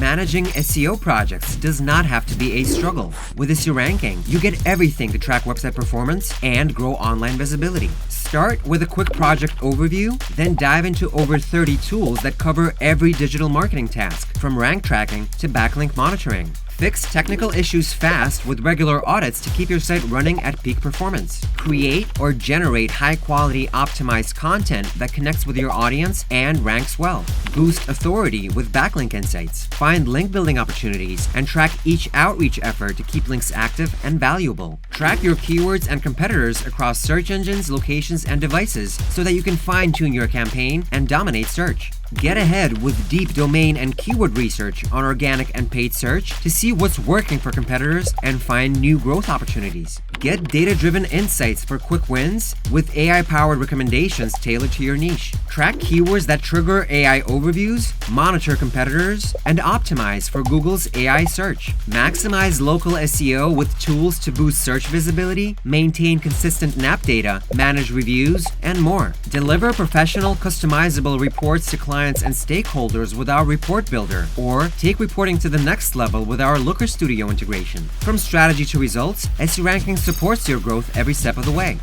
Managing SEO projects does not have to be a struggle. With SEO ranking, you get everything to track website performance and grow online visibility. Start with a quick project overview, then dive into over 30 tools that cover every digital marketing task, from rank tracking to backlink monitoring. Fix technical issues fast with regular audits to keep your site running at peak performance. Create or generate high-quality optimized content that connects with your audience and ranks well. Boost authority with backlink insights. Find link building opportunities and track each outreach effort to keep links active and valuable. Track your keywords and competitors across search engines, locations, and devices so that you can fine-tune your campaign and dominate search. Get ahead with deep domain and keyword research on organic and paid search to see what's working for competitors and find new growth opportunities. Get data-driven insights for quick wins with AI-powered recommendations tailored to your niche. Track keywords that trigger AI overviews, monitor competitors, and optimize for Google's AI search. Maximize local SEO with tools to boost search visibility, maintain consistent NAP data, manage reviews, and more. Deliver professional, customizable reports to clients and stakeholders with our Report Builder, or take reporting to the next level with our Looker Studio integration. From strategy to results, SEO Ranking supports your growth every step of the way.